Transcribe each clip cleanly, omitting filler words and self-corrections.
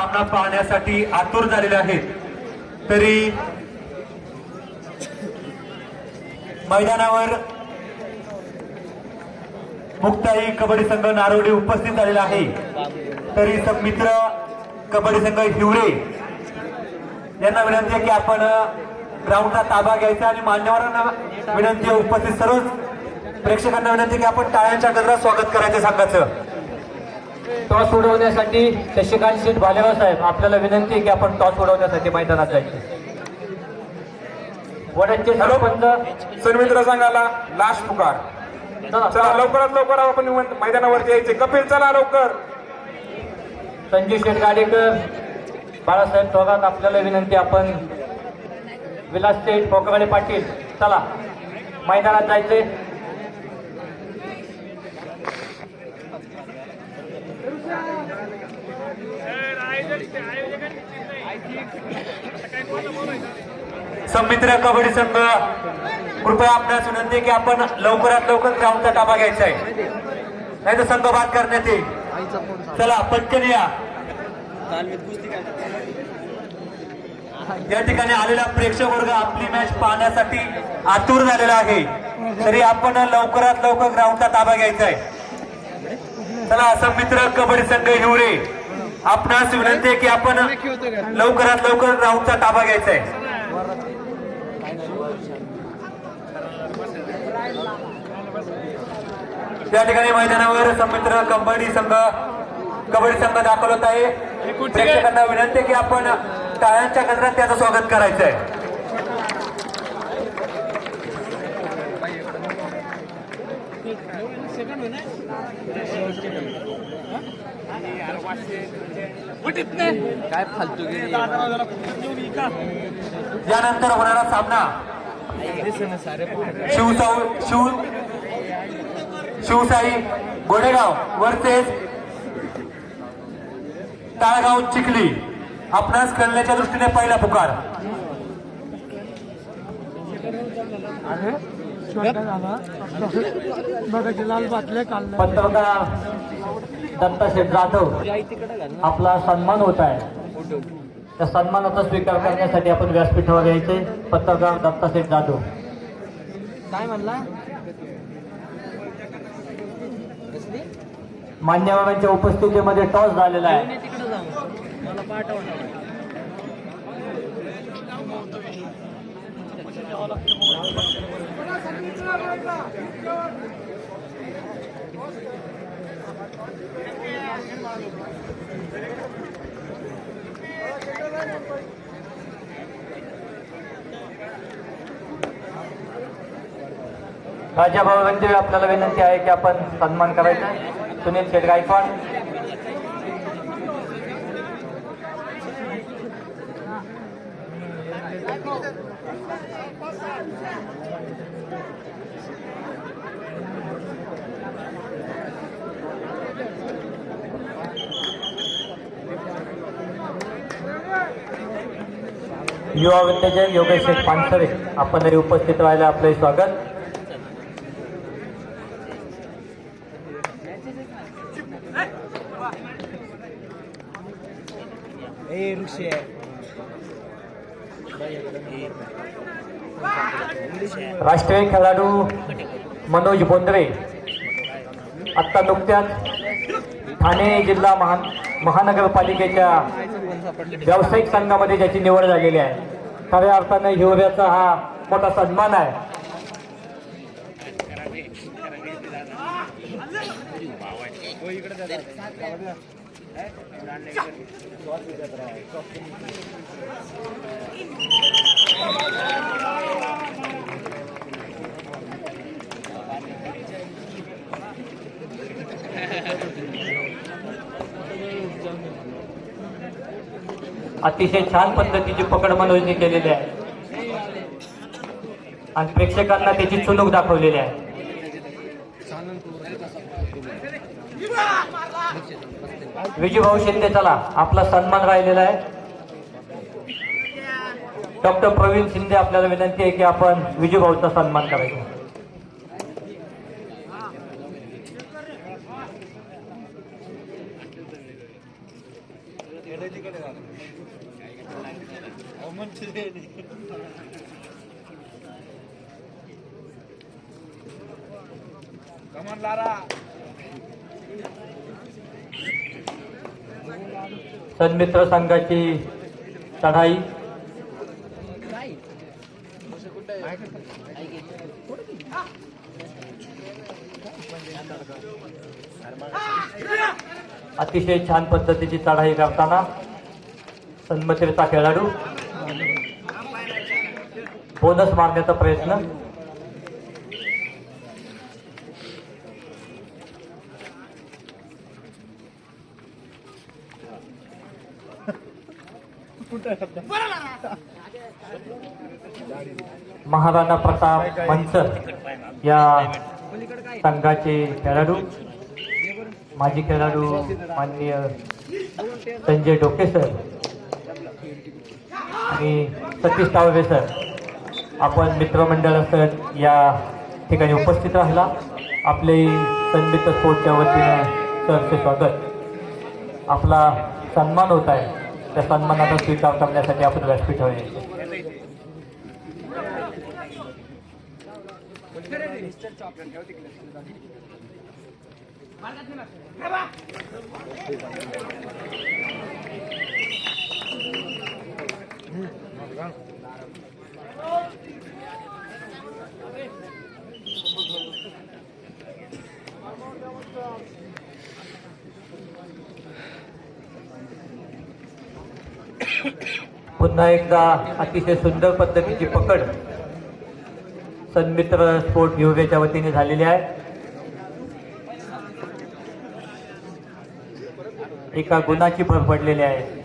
सामना पाहण्यासाठी आतुर झालेले आहेत। तरी मैदानावर मुक्ताई कबड्डी संघ नारोडी उपस्थित झालेला आहे। तरी मित्र कबड्डी संघ हिवरे यांना विनंती आहे की आपण ग्राउंडचा ताबा घ्यायचा आणि मान्यवरांना विनंती आहे, उपस्थित सर्व प्रेक्षकांना विनंती की आपण टाळ्यांच्या गजरात स्वागत करायचं संघाचं। टॉस उडवण्यासाठी शशिकांत शेठ भालेराव साहेब आपल्याला विनंती आहे की आपण टॉस उडवण्यासाठी मैदानात जायचं। वडदचे सरपंच सन्मित्र संघाला लास्ट पुकार, चला लवकरात लवकर आपण मैदानावरती यायचे। कपिल चला लवकर। संजू शेठ गाडेकर, बाळासाहेब थोरात आपल्याला विनंती, आपण विलास शेठ पोकराळे पाटील चला मैदानात जायचे। संमित्र कबड्डी संघ कृपया आपल्यास विनंती आहे की आपण लवकरात लवकर ग्राउंडचा ताबा घ्यायचा आहे, नाही तर संघ बाद करण्यात येईल। चला पटकन या। या ठिकाणी आलेला प्रेक्षक वर्ग आपली मॅच पाहण्यासाठी आतुर झालेला आहे। तरी आपण लवकरात लवकर ग्राउंडचा ताबा घ्यायचा आहे। चला संमित्र कबड्डी संघ हिवरे आपणास विनंती आहे की आपण लवकरात लवकर ग्राउंडचा ताबा घ्यायचा आहे। त्या ठिकाणी मैदानावर संमित्र कबड्डी संघ दाखल होत आहे। प्रेक्षकांना विनंती आहे की आपण टाळ्यांच्या गजरात त्याचं स्वागत करायचं आहे। काय फालतू यानंतर होणारा सामना शिवसाई गोडेगाव वर्सेस ताळगाव चिखली। आपणास खेळण्याच्या दृष्टीने पहिला पुकार। पत्रकार दत्ताशेठ जाधव आपला सन्मान होत आहे, त्या सन्मानाचा स्वीकार करण्यासाठी आपण व्यासपीठावर यायचे। पत्रकार दत्ताशेठ जाधव काय म्हणला, मान्यवरांच्या उपस्थितीमध्ये टॉस झालेला आहे। राजाभाऊ रणदेव आपल्याला विनंती आहे की आपण सन्मान करायचा। सुनील शेठ गायकवाड, युवा विद्याजय योगेश शेठ पानसरे आपण जरी उपस्थित राहिले आपले स्वागत। राष्ट्रीय खेळाडू मनोज बोंद्रे आत्ता नुकत्याच ठाणे जिल्हा महानगरपालिकेच्या व्यावसायिक संघामध्ये ज्याची निवड झालेली आहे। खऱ्या अर्थाने हिवऱ्याचा हा मोठा सन्मान आहे। अतिशय छान पद्धतीची पकड मनोजने केलेली आहे आणि प्रेक्षकांना त्याची चुणूक दाखवलेली आहे। विजूभाऊ शिंदे चला आपला सन्मान राहिलेला आहे। डॉक्टर प्रवीण शिंदे आपल्याला विनंती आहे की आपण विजूभाऊचा सन्मान करायचा। कमान लारा सन्मित्र संघाची चढाई अतिशय छान पद्धतीची चढाई करताना सन्मित्रचा खेळाडू बोनस मारण्याचा प्रयत्न. महाराणा प्रताप मनसर या संघाचे खेळाडू माजी खेळाडू माननीय संजय डोके सर आणि सतीश तावरे सर, आपण मित्रमंडळासह या ठिकाणी उपस्थित राहिला. आपले सन्मित्र स्पोर्टच्या वतीनं सरचे स्वागत. आपला सन्मान होत आहे, त्या सन्मानाचा स्वीकार करण्यासाठी आपण व्यासपीठावर यायचे. पुन्हा एकदा अतिशय सुंदर पद्धतीची पकड सन्मित्र स्पोर्ट विभागाच्या वतीने झालेली आहे. एका गुणाची भर पडलेली आहे.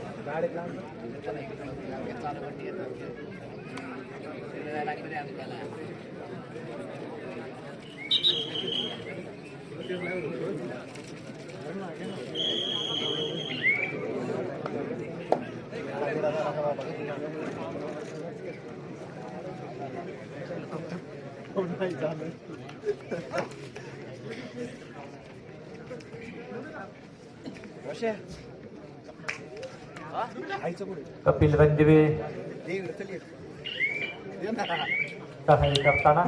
कपिल रणदिवे सहाय्य करताना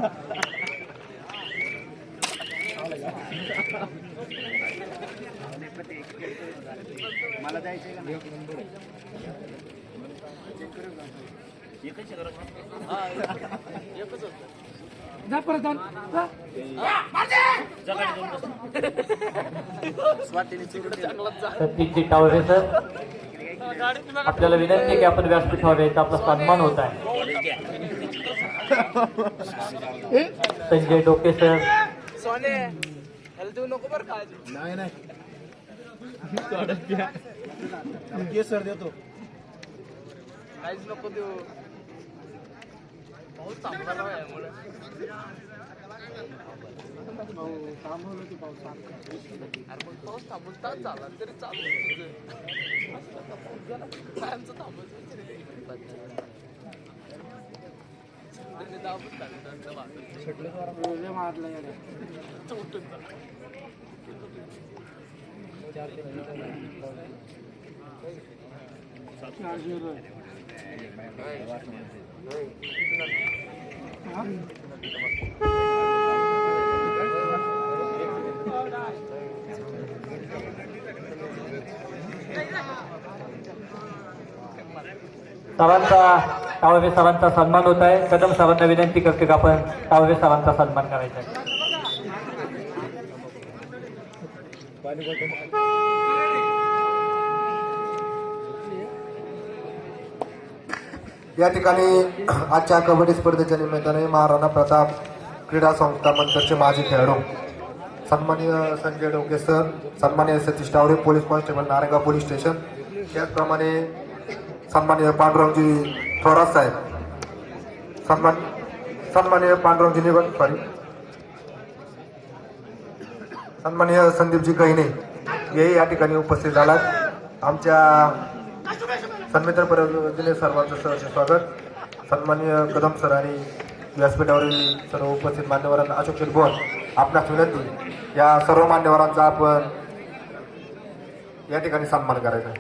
सतीश तावरे सर, आपल्याला विनंती आहे की आपण व्यासपीठावर यायचा, आपला सन्मान होत आहे. संजय डोके सर, सर देतो काहीच नको देऊ. पाऊस थांबला यामुळे पाऊस थांबून तास झाला तरी चालू कायमचं थांबत मारलं सरांचा तावरे सरांचा सन्मान होत आहे. कदम सरांना विनंती करते की आपण तावरे सरांचा सन्मान करायचा आहे. या ठिकाणी आजच्या कबड्डी स्पर्धेच्या निमित्ताने महाराणा प्रताप क्रीडा संस्था मंतरचे माजी खेळाडू सन्माननीय संजय डोके सर, सन्माननीय Satish Taware police constable Narayangaon police station, त्याचप्रमाणे सन्माननीय पांडुरंगजी थोरात साहेब, सन्माननीय पांडुरंगजी निगम सन्माननीय संदीपजी गहिने हेही या ठिकाणी उपस्थित झालात. आमच्या सन्मित्र परिवाराने सर्वांचं सहर्ष स्वागत. सन्माननीय कदम सर आणि व्यासपीठावरील सर्व उपस्थित मान्यवरांना अशोक शिरभोर आपणास विनंती, या सर्व मान्यवरांचा आपण या ठिकाणी सन्मान करायचा आहे.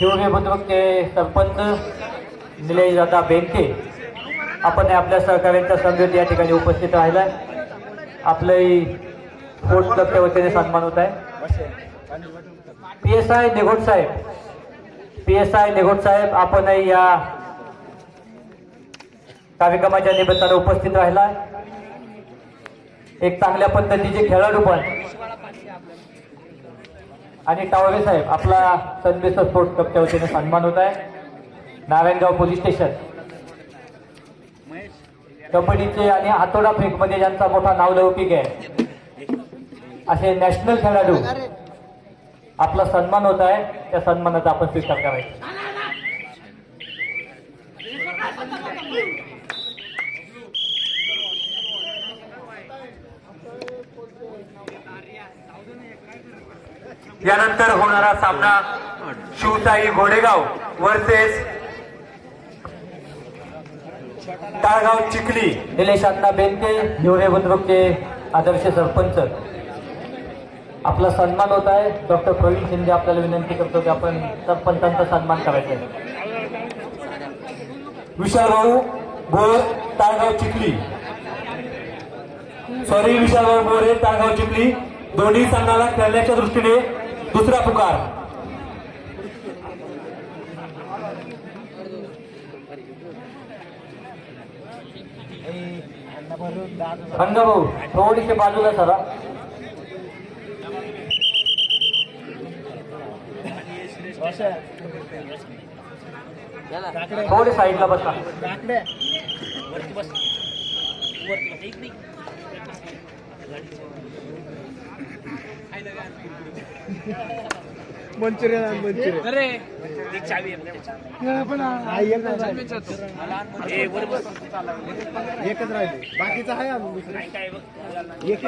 हिवरे बुद्रुकचे सरपंच निलेश दादा बेनके आपण आपल्या सहकार्यांच्या संघट या ठिकाणी उपस्थित राहिला. आपलंही स्पोर्ट्स क्लबच्या वतीने सन्मान होत आहे. PSI निगोट साहेब आपणही या कार्यक्रमाच्या निमित्ताने उपस्थित राहिला. एक चांगल्या पद्धतीचे खेळाडू पण आणि टावरे साहेब आपला सनबेसर स्पोर्ट्स क्लबच्या वतीने सन्मान होत आहे. नारायणगाव पोलीस स्टेशन कबड्डीचे आणि हातोडा फेकमध्ये ज्यांचा मोठा नावलौकिक आहे असे नॅशनल खेळाडू आपला सन्मान होत आहे. त्या सन्मानाचा आपण स्वीकार करायचा. यानंतर होणारा सामना शिवसाई घोडेगाव वर्सेस ताळगाव चिखली. निलेश अण्णा बेनके हिवरे बुद्रुकचे आदर्श सरपंच आपला सन्मान होत आहे. डॉक्टर प्रवीण शिंदे आपल्याला विनंती करतो की आपण सरपंचांचा सन्मान करायचा आहे. विशालभाऊ बोर ताळगाव चिखली, विशालभाऊ बोरे ताळगाव चिखली दोन्ही संघाला खेळण्याच्या दृष्टीने दुसरा पुकार. भाऊ थोडीशी बाजूला सरा. थोडी साईडला बसा. एकच राहिले बाकीचं आहे अजून दुसरं एक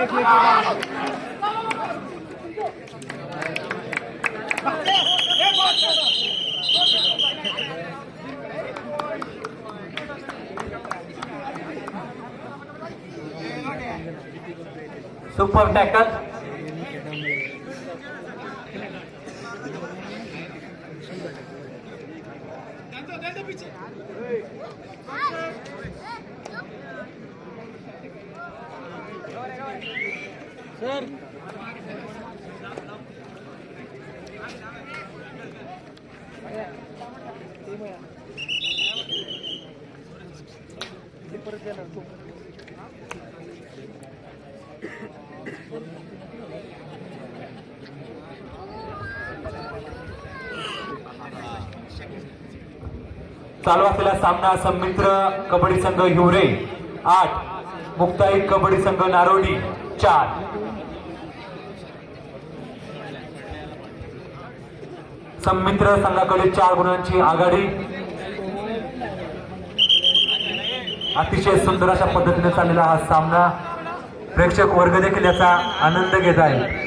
सुपर टॅकल चालू असलेला सामना संमित्र कबड्डी संघ हिवरे 8, मुक्ताई कबड्डी संघ नारोडी 4. संमित्र संघाकडे 4 गुणांची आघाडी. अतिशय सुंदर अशा पद्धतीने चाललेला हा सामना प्रेक्षक वर्ग देखील याचा आनंद घेत आहे.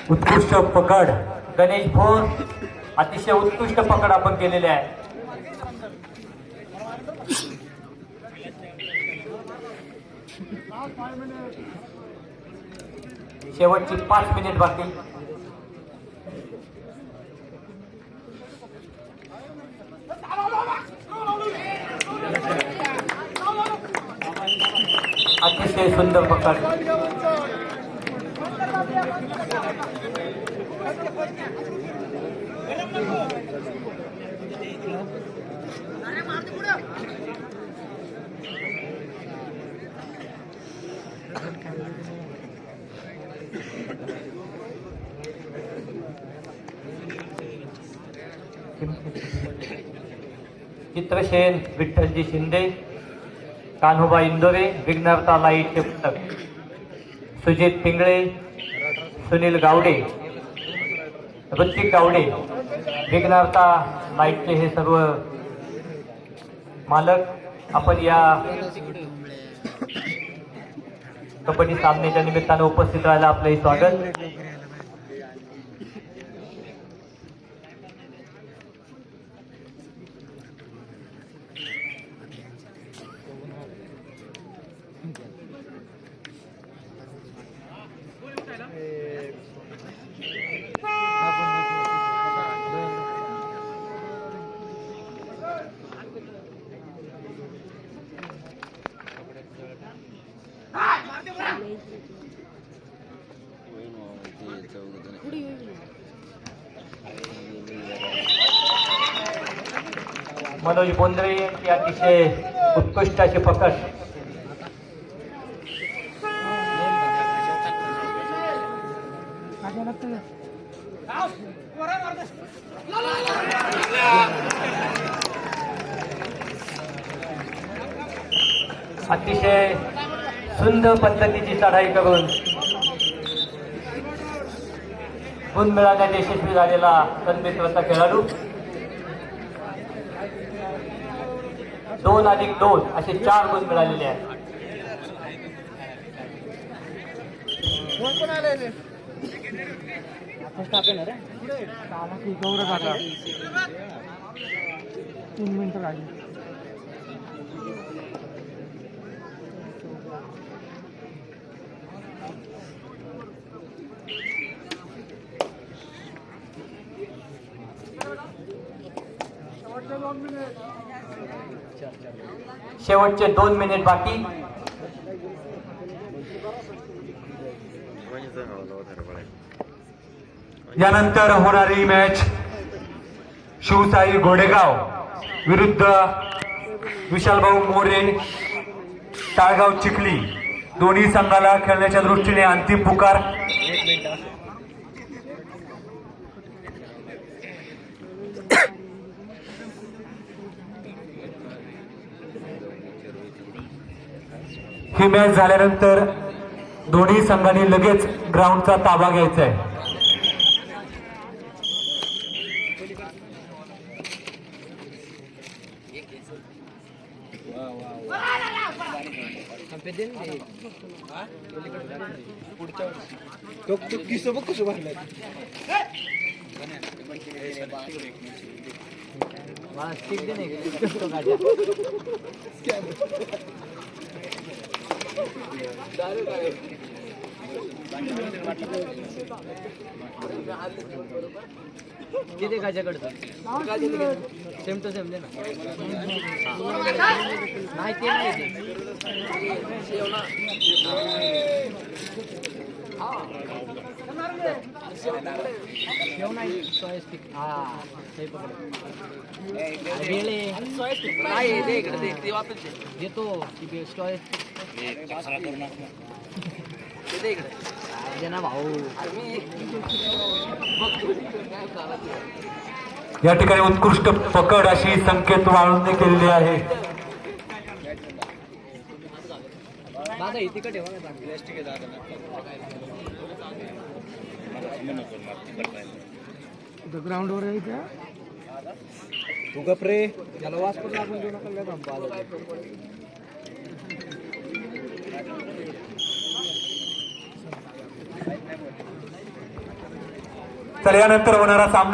उत्कृष्ट पकड गणेश भोर अतिशय उत्कृष्ट पकड आपण केलेले आहे. शेवटची 5 मिनिट बाकी. अतिशय सुंदर पकड. चित्रसेन विठ्ठलजी शिंदे, कान्होबा इंदोरे, विघ्नहर्ता लाईटचे पुस्तक, सुजित पिंगळे, सुनील गावडे, ऋतिक गावडे, विघ्नार्था नाईटचे हे सर्व मालक आपण या कबड्डी सामन्याच्या निमित्तानं उपस्थित राहायला आपलं स्वागत. मनोज बोंद्रे यांची अतिशय उत्कृष्ट अशी पकड. अतिशय सुंदर पद्धतीची चढाई करून गुण मिळवण्यात यशस्वी झालेला सन्मित्रचा खेळाडू. 2+2 असे 4 गुण मिळालेले आहेत. शेवटचे 2 मिनिट बाकी. यानंतर होणारी मॅच शिवसाई घोडेगाव विरुद्ध विशालभाऊ मोरे टाळगाव चिखली. दोन्ही संघाला खेळण्याच्या दृष्टीने अंतिम पुकार. ही मॅच झाल्यानंतर दोन्ही संघांनी लगेच ग्राउंडचा ताबा घ्यायचा आहे. किती गाच्याकडचं सेम टू सेम दे ना. नाही ते नाही देतो भाऊ. या ठिकाणी उत्कृष्ट पकड अशी संकेत वाळूंनी केलेली आहे. ग्राउंडवर आहे त्या तू गपरे त्याला वाचपूर लागून देऊ नका. तर यानंतर होणारा सामना